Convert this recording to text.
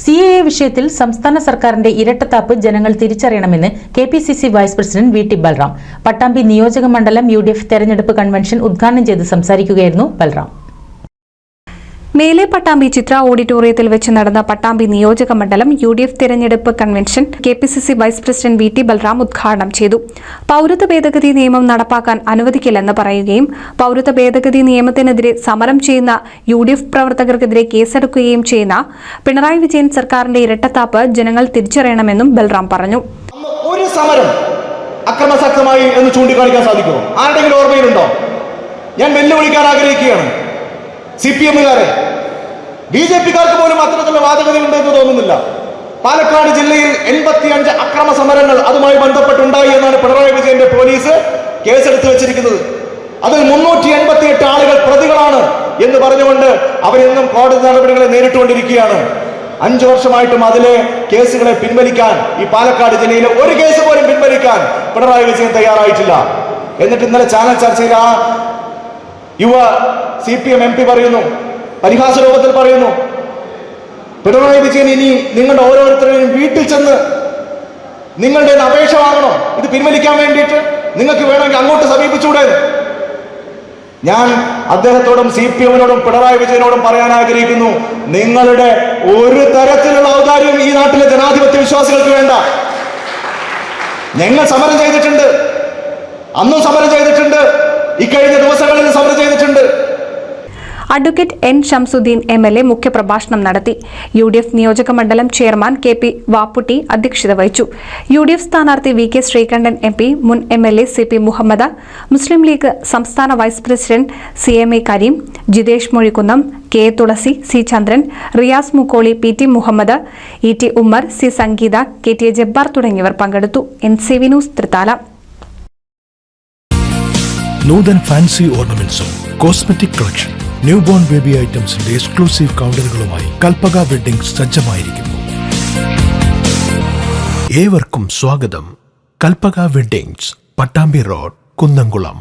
CAA വിഷയത്തിൽ സംസ്ഥാന സർക്കാരിന്റെ ഇരട്ടത്താപ്പ് ജനങ്ങൾ തിരിച്ചറിയണമെന്ന് KPCC vice president VT Balram. Pattambi നിയോജക മണ്ഡലം UDF തെരഞ്ഞെടുപ്പ് കൺവെൻഷൻ ഉദ്ഘാടനം ചെയ്ത് സംസാരിക്കുകയായിരുന്നു ബൽറാം. മേലെ പട്ടാമ്പി ചിത്ര ഓഡിറ്റോറിയത്തിൽ വെച്ച് നടന്ന പട്ടാമ്പി നിയോജക മണ്ഡലം UDF തെരഞ്ഞെടുപ്പ് convention KPCC vice president VT Balram ഉദ്ഘാടനം ചെയ്തു. പൌരത്വ ഭേദഗതി നിയമം നടപ്പാക്കാൻ അനുവദിക്കില്ലെന്ന് പറയുകയും പൌരത്വ ഭേദഗതി നിയമത്തിനെതിരെ സമരം ചെയ്യുന്ന UDF പ്രവർത്തകർക്കെതിരെ കേസെടുക്കുകയും ചെയ്യുന്ന പിണറായി വിജയൻ സർക്കാരിന്റെ ഇരട്ടത്താപ്പ് ജനങ്ങൾ തിരിച്ചറിയണമെന്നും ബൽറാം പറഞ്ഞു. ഒരു സമരം അക്രമസക്തമായി എന്ന് ചൂണ്ടിക്കാണിക്കാൻ സാധിക്കുമോ? ആരുടെങ്കിലും ഓർമ്മയിലുണ്ടോ? ഞാൻ വെല്ലുവിളിക്കാൻ ആഗ്രഹിക്കുകയാണ്. CPM-കാരെ, BJP-കാർക്ക് പോലും അത്തരത്തിലുള്ള വാദഗതിയുണ്ട് എന്ന് തോന്നുന്നില്ല. പാലക്കാട് ജില്ലയിൽ 85 അക്രമ സമരങ്ങൾ അതുമായി ബന്ധപ്പെട്ടുണ്ടായി എന്നാണ് പിണറായി വിജയന്റെ പോലീസ് കേസെടുത്ത് വെച്ചിരിക്കുന്നത്. അതിൽ 388 ആളുകൾ പ്രതികളാണ് എന്ന് പറഞ്ഞുകൊണ്ട് അവരെന്നും കോടതി നടപടികളെ നേരിട്ടുകൊണ്ടിരിക്കുകയാണ്. 5 വർഷമായിട്ടും അതിലെ കേസുകളെ പിൻവലിക്കാൻ, ഈ പാലക്കാട് ജില്ലയിലെ ഒരു കേസ് പോലും പിൻവലിക്കാൻ പിണറായി വിജയൻ തയ്യാറായിട്ടില്ല. എന്നിട്ട് ഇന്നലെ ചാനൽ ചർച്ചയിൽ ആ യുവ CPM MP പറയുന്നു, പരിഹാസ രൂപത്തിൽ പറയുന്നു, പിണറായി വിജയൻ ഇനി നിങ്ങളുടെ ഓരോരുത്തരെയും വീട്ടിൽ ചെന്ന് നിങ്ങളുടെ അപേക്ഷ വാങ്ങണോ ഇത് പിൻവലിക്കാൻ വേണ്ടിയിട്ട്? നിങ്ങൾക്ക് വേണമെങ്കിൽ അങ്ങോട്ട് സമീപിച്ചൂടെ? ഞാൻ അദ്ദേഹത്തോടും CPM-നോടും പിണറായി വിജയനോടും പറയാൻ ആഗ്രഹിക്കുന്നു, നിങ്ങളുടെ ഒരു തരത്തിലുള്ള ഔദാര്യവും ഈ നാട്ടിലെ ജനാധിപത്യ വിശ്വാസികൾക്ക് വേണ്ട. ഞങ്ങൾ സമരം ചെയ്തിട്ടുണ്ട്, അന്നും സമരം ചെയ്തിട്ടുണ്ട്, ഇക്കഴിഞ്ഞ ദിവസങ്ങളിൽ സമരം ചെയ്തിട്ടുണ്ട്. Advocate N. ഷംസുദ്ദീൻ MLA മുഖ്യപ്രഭാഷണം നടത്തി. UDF നിയോജക മണ്ഡലം ചെയർമാൻ KP വാപ്പുട്ടി അധ്യക്ഷത വഹിച്ചു. UDF സ്ഥാനാർത്ഥി VK ശ്രീകണ്ഠൻ MP, മുൻ MLA CP മുഹമ്മദ്, മുസ്ലിം ലീഗ് സംസ്ഥാന vice president CMA Kareem, Jithesh Mozhikkunnam, K. Thulasi, C. Chandran, Riyas Mukkoli, PT Muhammad, ET Ummer, C. Sangeetha, KT Jabbar തുടങ്ങിയവർ പങ്കെടുത്തു. NCV news Thrithala. Nutan fancy ഓർണമെന്റ്സും cosmetic collection, new born baby ഐറ്റംസിന്റെ എക്സ്ക്ലൂസീവ് കൗണ്ടറുകളുമായി കൽപ്പക വെഡ്ഡിംഗ്സ് സജ്ജമായിരിക്കുന്നു. ഏവർക്കും സ്വാഗതം. Kalpaka weddings, Pattambi road, Kunnamkulam.